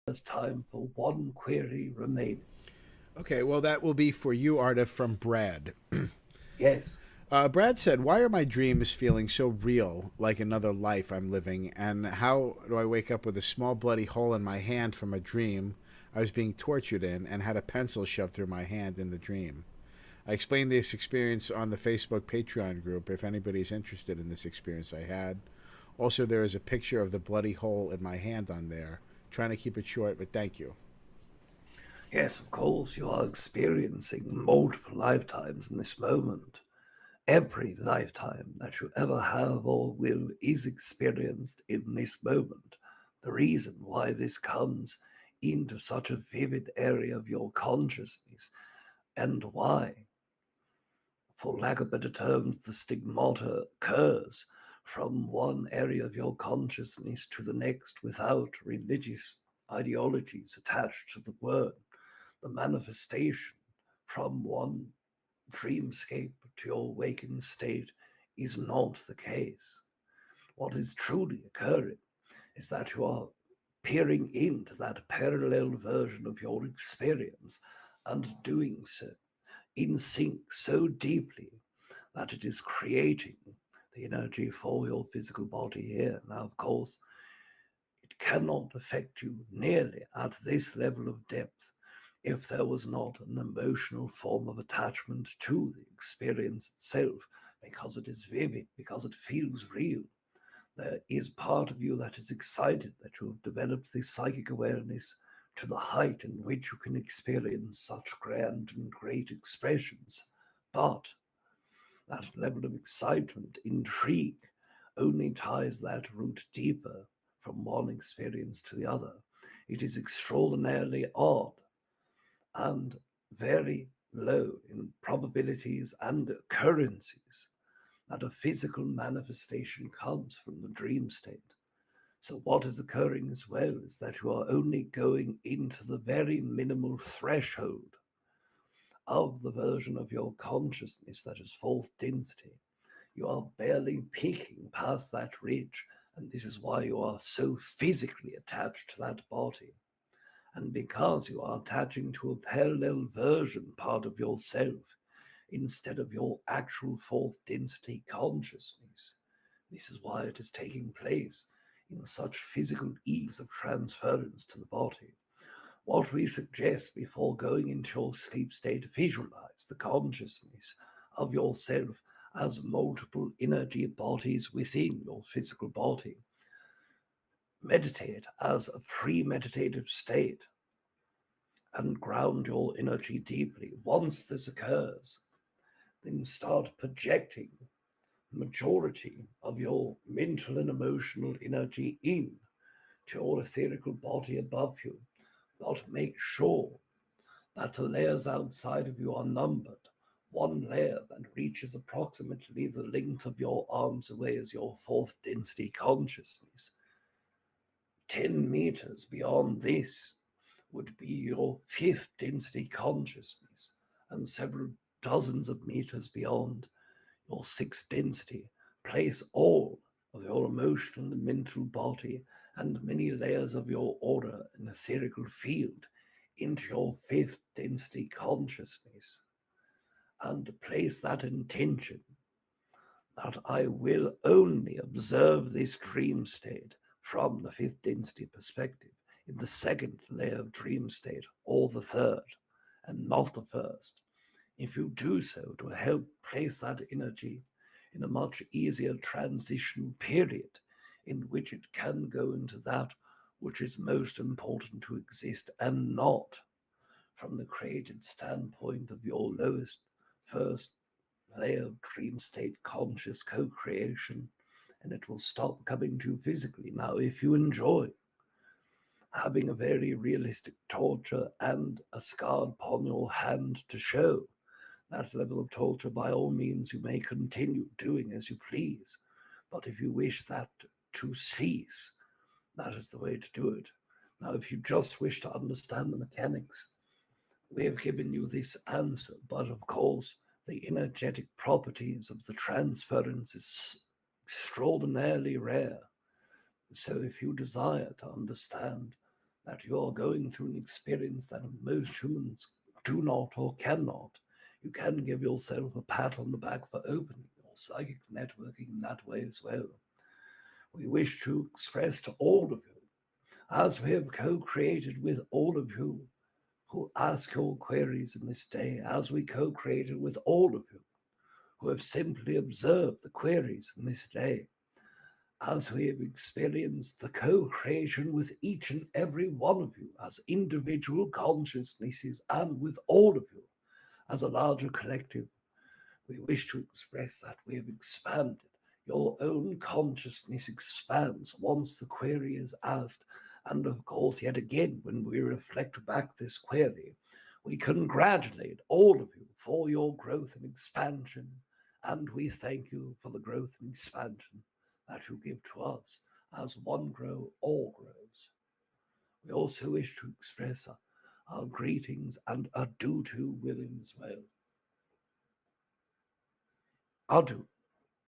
There's time for one query remaining. Okay, well, that will be for you, Arda, from Brad. Yes. Brad said, "Why are my dreams feeling so real, like another life I'm living? And how do I wake up with a small bloody hole in my hand from a dream I was being tortured in and had a pencil shoved through my hand in the dream?" I explained this experience on the Facebook Patreon group if anybody's interested in this experience I had. Also, there is a picture of the bloody hole in my hand on there. Trying to keep it short, but thank you. Yes, of course, you are experiencing multiple lifetimes in this moment. Every lifetime that you ever have or will is experienced in this moment. The reason why this comes into such a vivid area of your consciousness and why, for lack of better terms, the stigmata occurs from one area of your consciousness to the next without religious ideologies attached to the word. The manifestation from one dreamscape to your waking state is not the case. What is truly occurring is that you are peering into that parallel version of your experience and doing so in sync so deeply that it is creating the energy for your physical body here. Now, of course, it cannot affect you nearly at this level of depth if there was not an emotional form of attachment to the experience itself, because it is vivid, because it feels real. There is part of you that is excited that you have developed this psychic awareness to the height in which you can experience such grand and great expressions. But that level of excitement, intrigue, only ties that root deeper from one experience to the other. It is extraordinarily odd and very low in probabilities and occurrences that a physical manifestation comes from the dream state. So, what is occurring as well is that you are only going into the very minimal threshold of the version of your consciousness that is fourth density. You are barely peeking past that ridge, and this is why you are so physically attached to that body. And because you are attaching to a parallel version part of yourself instead of your actual fourth density consciousness, this is why it is taking place in such physical ease of transference to the body. What we suggest before going into your sleep state, visualize the consciousness of yourself as multiple energy bodies within your physical body. Meditate as a pre-meditative state and ground your energy deeply. Once this occurs, then start projecting majority of your mental and emotional energy in to your etherical body above you. But make sure that the layers outside of you are numbered. One layer that reaches approximately the length of your arms away is your fourth density consciousness. 10 meters beyond this would be your fifth density consciousness, and several dozens of meters beyond your sixth density. Place all of your emotional and mental body and many layers of your aura and etherical field into your fifth density consciousness and place that intention that I will only observe this dream state from the fifth density perspective in the second layer of dream state or the third and not the first. If you do so to help place that energy in a much easier transition period in which it can go into that which is most important to exist and not from the created standpoint of your lowest first layer of dream state conscious co creation, and it will stop coming to you physically. Now, if you enjoy having a very realistic torture and a scar upon your hand to show that level of torture, by all means, you may continue doing as you please. But if you wish that to cease, that is the way to do it. Now, if you just wish to understand the mechanics, we have given you this answer, but of course, the energetic properties of the transference is extraordinarily rare. So, if you desire to understand that you are going through an experience that most humans do not or cannot. You can give yourself a pat on the back for opening your psychic networking in that way as well. We wish to express to all of you, as we have co created with all of you who ask your queries in this day, as we co created with all of you who have simply observed the queries in this day, as we have experienced the co creation with each and every one of you as individual consciousnesses and with all of you as a larger collective, we wish to express that we have expanded. Your own consciousness expands once the query is asked. And of course, yet again, when we reflect back this query, we congratulate all of you for your growth and expansion. And we thank you for the growth and expansion that you give to us. As one grow, all grows. We also wish to express our greetings and adieu to William as well. Adieu.